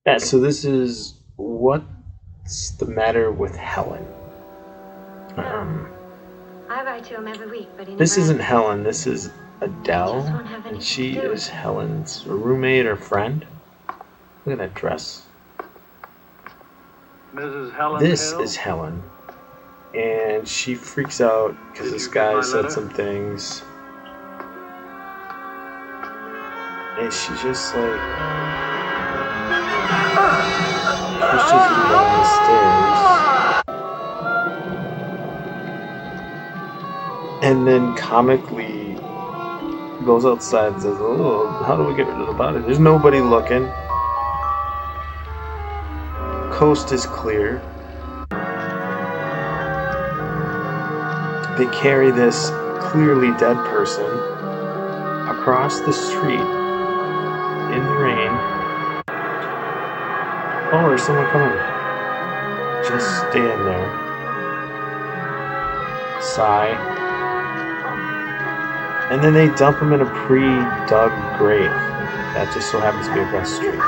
Yeah, so this is What's the Matter with Helen. Um, I write to him every week, but he this never isn't answers. Helen, this is Just Adele, won't have and anything she to do is with it. Helen's roommate or friend. Look at that dress. Mrs. Helen This Hill? is Helen, and she freaks out because Did this you get guy my said letter? some things, and she just like pushes him down the stairs, and then comically goes outside and says, "Oh, how do we get rid of the body?" There's nobody looking. Coast is clear. They carry this clearly dead person across the street in the rain. Oh, there's someone coming. Just stand there. Sigh. And then they dump him in a pre-dug grave that just so happens to be across the street.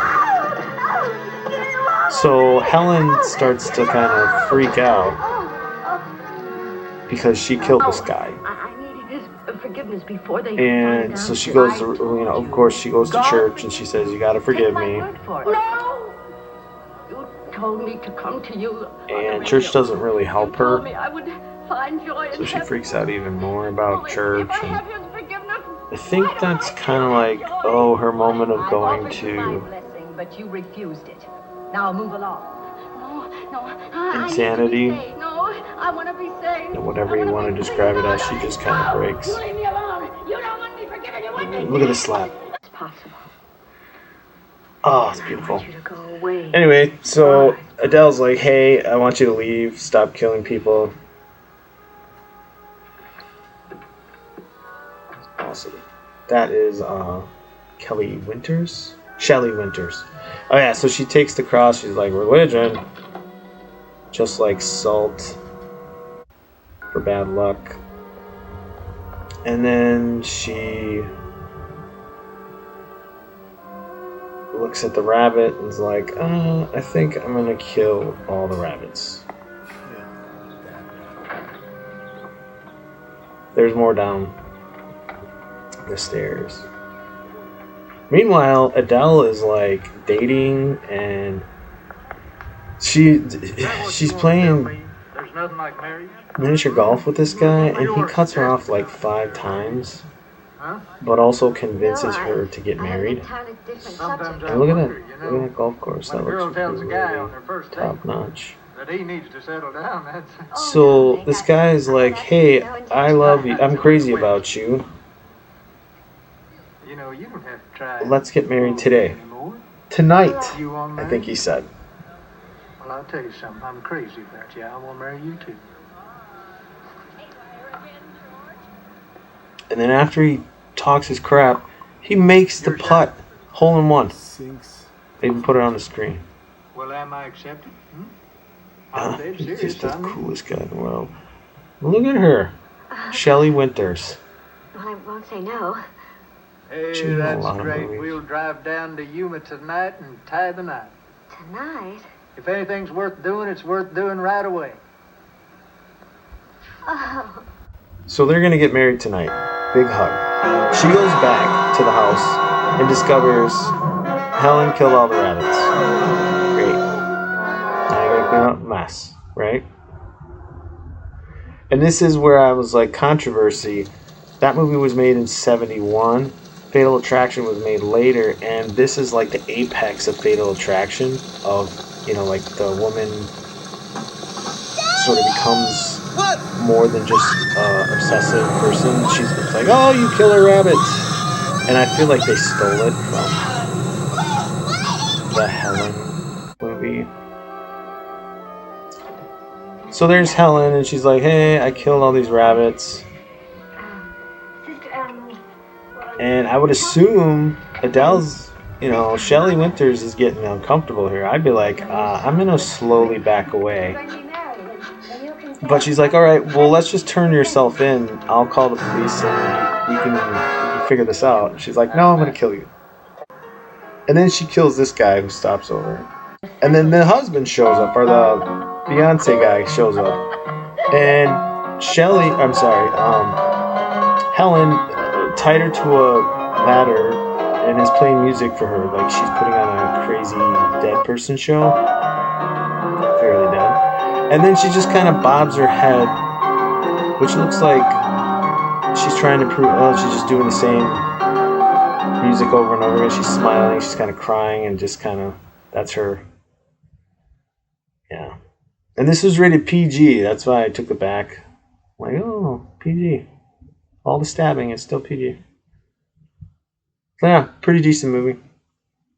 So Helen starts to kind of freak out because she killed this guy. I needed his forgiveness before they And so she goes to, of course she goes to church and she says, "You gotta forgive me." No! You told me to come to you. And church doesn't really help her. I would find joy in So she heaven. freaks out even more about church. If I And have his forgiveness, I think that's kind of like, oh, her moment of going to blessing, but you refused it. Now move along. No, insanity. No, I want to be saved. And whatever you want to describe it as, she just kind of breaks. You leave me alone. You don't want me forgiven. You want me. Look at the slap. It's possible. Oh, it's beautiful. I want you to go away. Anyway, so Adele's like, "Hey, I want you to leave. Stop killing people." Awesome. That is Kelly Winters? Shelley Winters. Oh yeah, so she takes the cross. She's like, "Religion, just like salt for bad luck." And then she looks at the rabbit and is like, I think I'm gonna kill all the rabbits. There's more down the stairs. Meanwhile, Adele is like dating and she's playing miniature golf with this guy, and he cuts her off like 5 times, but also convinces her to get married. And look at that golf course. That looks really top notch. So this guy is like, "Hey, I love you. I'm crazy about you. Let's get married today. Tonight," I think he said. Well, I'll tell you something. I'm crazy about you. I want to marry you too. And then after he talks his crap, he makes the putt. Hole in one. They even put it on the screen. Well, am I accepted? He's just the coolest guy in the world. Look at her. Shelley Winters. Well, I won't say no. Hey, She's in a that's lot of great. movies. We'll drive down to Yuma tonight and tie the knot. Tonight? If anything's worth doing, it's worth doing right away. Oh. So they're gonna get married tonight. Big hug. She goes back to the house and discovers Helen killed all the rabbits. Great. Now you gotta clean up the mess, right? And this is where I was like, controversy. That movie was made in 71. Fatal Attraction was made later, and this is like the apex of Fatal Attraction of, like the woman sort of becomes more than just obsessive person. She's like, "Oh, you killer rabbits," and I feel like they stole it from the Helen movie. So there's Helen, and she's like, "Hey, I killed all these rabbits," and I would assume Adele's, Shelley Winters is getting uncomfortable here. I'd be like, I'm gonna slowly back away. But she's like, "All right, well, let's just turn yourself in. I'll call the police and we can figure this out." She's like, "No, I'm gonna kill you." And then she kills this guy who stops over. And then the husband shows up, or the Beyonce guy shows up. And Helen tied her to a ladder and is playing music for her. Like she's putting on a crazy dead person show. Fairly dead. And then she just kind of bobs her head, which looks like she's trying to prove, oh, she's just doing the same music over and over again. She's smiling, she's kind of crying, and just kind of, that's her. Yeah. And this was rated PG. That's why I took it back. I'm like, oh, PG. All the stabbing is still PG. So yeah, pretty decent movie.